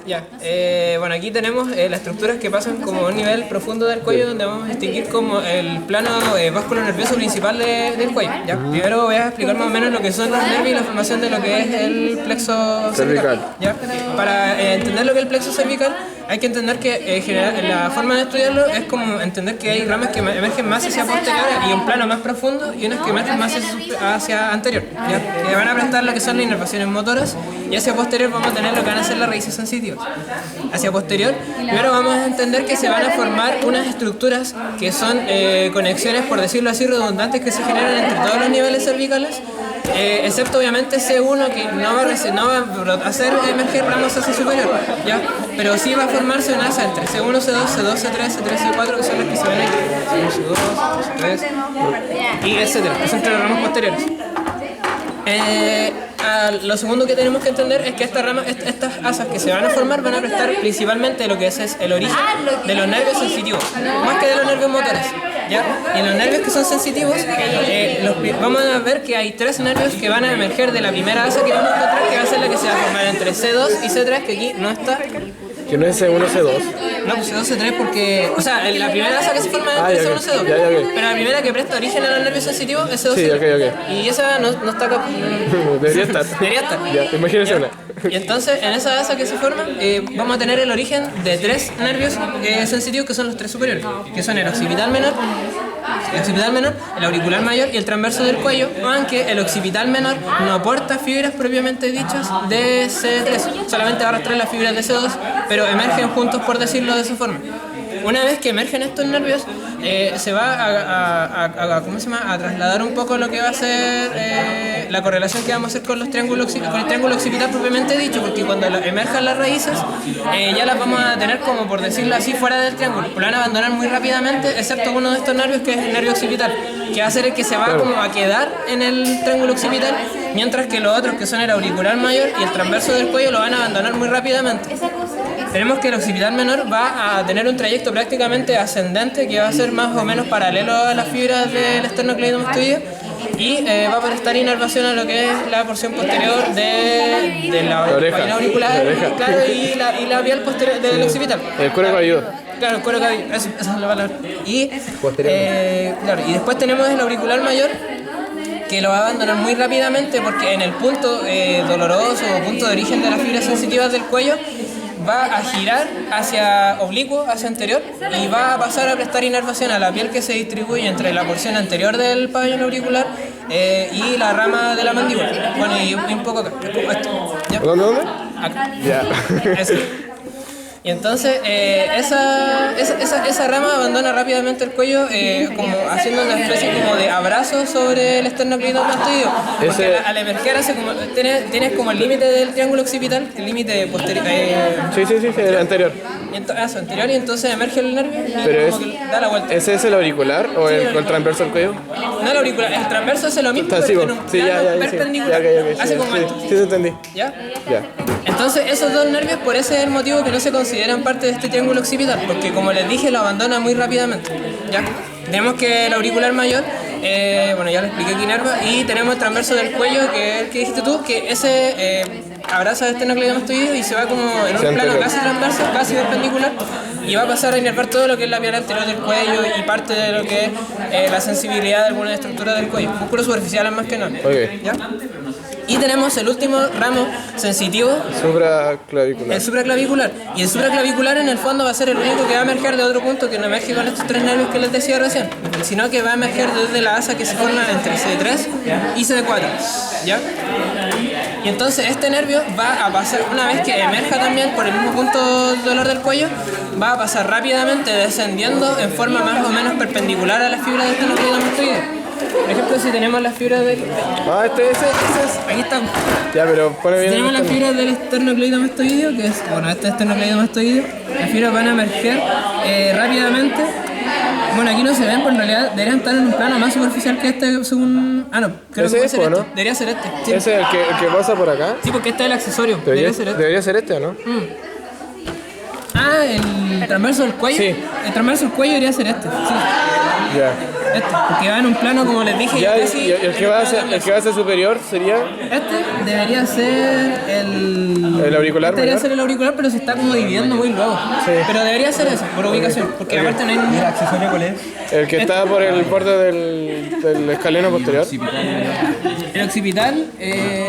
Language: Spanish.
Ya, bueno, aquí tenemos las estructuras que pasan como a un nivel profundo del cuello, donde vamos a distinguir como el plano básculo nervioso principal del cuello. ¿Ya? Primero voy a explicar más o menos lo que son los nervios y la formación de lo que es el plexo cervical. ¿Ya? Para entender lo que es el plexo cervical, hay que entender que la forma de estudiarlo es como entender que hay ramas que emergen más hacia posterior y un plano más profundo, y unas que emergen más hacia anterior, ¿ya? Que van a prestar lo que son las inervaciones motoras, y hacia posterior vamos a tener lo que van a ser las raíces sensitivas. Hacia posterior, primero vamos a entender que se van a formar unas estructuras que son conexiones, por decirlo así, redundantes, que se generan entre todos los niveles cervicales, excepto obviamente C1, que no va a hacer emerger ramos hacia superior, ¿ya? Pero sí va a formarse una asa entre C1, C2, C2, C3, C3, C4, que son las que se ven aquí, C2, C3, y etcétera, que son entre los ramos posteriores. Lo segundo que tenemos que entender es que estas asas que se van a formar van a prestar principalmente lo que es el origen de los nervios sensitivos, más que de los nervios motores, ¿ya? Y en los nervios que son sensitivos, vamos a ver que hay tres nervios que van a emerger de la primera asa que vamos a encontrar, que va a ser la que se va a formar entre C2 y C3, que aquí no está. Que no es C1, C2. No, pues C2, C3 porque... O sea, la primera asa que se forma es C1, C2. Pero la primera que presta origen a los nervios sensitivos es C2, sí, C3. Y esa no está acá. Debería estar. Debería estar. Ya, imagínense una. Y entonces, en esa asa que se forma, vamos a tener el origen de tres nervios sensitivos, que son los tres superiores, que son el occipital menor, el auricular mayor y el transverso del cuello, aunque el occipital menor no aporta fibras propiamente dichas de C3, solamente va a arrastrar las fibras de C2, pero emergen juntos, por decirlo de esa forma. Una vez que emergen estos nervios, se va a trasladar un poco lo que va a ser la correlación que vamos a hacer con el triángulo occipital propiamente dicho, porque cuando emerjan las raíces, ya las vamos a tener como, por decirlo así, fuera del triángulo. Lo van a abandonar muy rápidamente, excepto uno de estos nervios, que es el nervio occipital, que va a ser el que se va como a quedar en el triángulo occipital, mientras que los otros, que son el auricular mayor y el transverso del cuello, lo van a abandonar muy rápidamente. Tenemos que el occipital menor va a tener un trayecto prácticamente ascendente, que va a ser más o menos paralelo a las fibras del esternocleidomastoideo, y va a prestar inervación a lo que es la porción posterior de la vaina auricular, claro, y la vial posterior del occipital. El cuero cabelludo. Claro, el cuero cabelludo, esa es la palabra. Y, claro, y después tenemos el auricular mayor, que lo va a abandonar muy rápidamente, porque en el punto doloroso o punto de origen de las fibras sensitivas del cuello va a girar hacia oblicuo, hacia anterior, y va a pasar a prestar inervación a la piel que se distribuye entre la porción anterior del pabellón auricular y la rama de la mandíbula. Bueno, y un poco acá, como esto. ¿Ya? ¿Dónde? Acá. Ya. Eso. Y entonces esa rama abandona rápidamente el cuello, como haciendo una especie como de abrazo sobre el esternocleidomastoideo, porque al emerger hace como, tienes como el límite del triángulo occipital, el límite posterior. Sí, el anterior. Anterior, y entonces emerge el nervio y pero como que da la vuelta. ¿Ese es el auricular o el transverso del cuello? No, el auricular, el transverso es lo mismo, pero en un plano perpendicular. Hace como esto. Sí, te entendí. ¿Ya? Ya. Entonces esos dos nervios, por ese es el motivo que no se consideran parte de este triángulo occipital, porque como les dije, lo abandona muy rápidamente. ¿Ya? Tenemos que el auricular mayor, bueno, ya lo expliqué que inerva, y tenemos el transverso del cuello, que es el que dijiste tú, que ese abraza el esternocleidomastoideo y se va como en un plano casi transverso, casi perpendicular, y va a pasar a inervar todo lo que es la piel anterior del cuello y parte de lo que es la sensibilidad de algunas estructuras del cuello, músculos superficiales más que nada. Okay. ¿Ya? Y tenemos el último ramo sensitivo, supraclavicular. el supraclavicular. Y el supraclavicular en el fondo va a ser el único que va a emerger de otro punto, que no emerge con estos tres nervios que les decía recién, sino que va a emerger desde la asa que se forma entre C3 y C4. ¿Ya? Y entonces este nervio va a pasar, una vez que emerja también por el mismo punto dolor del cuello, va a pasar rápidamente descendiendo en forma más o menos perpendicular a las fibras del esternocleidomastoideo. Por ejemplo, si tenemos las fibras del... ese es. Aquí estamos. Ya, pero pone bien. Si tenemos las fibras del esternocleidomastoideo, que es, bueno, este esternocleidomastoideo, las fibras van a emerger rápidamente. Bueno, aquí no se ven, pero en realidad deberían estar en un plano más superficial que este, según... Ah, no, creo que puede ser este. ¿No? Debería ser este. Sí. ¿Ese es el que pasa por acá? Sí, porque este es el accesorio. Debería ser este, ¿o no? Ah, el transverso del cuello. Sí. El transverso del cuello debería ser este. Sí. Ya. Este, porque va en un plano, como les dije, Ya, casi. y el que va a ser superior sería Este debería ser el auricular Este debería mayor. ser el auricular, pero se está como dividiendo muy luego. Sí. Pero debería ser eso, por ubicación. Porque aparte no hay ¿Y el accesorio cuál es? el que está por el borde del escaleno posterior. el occipital.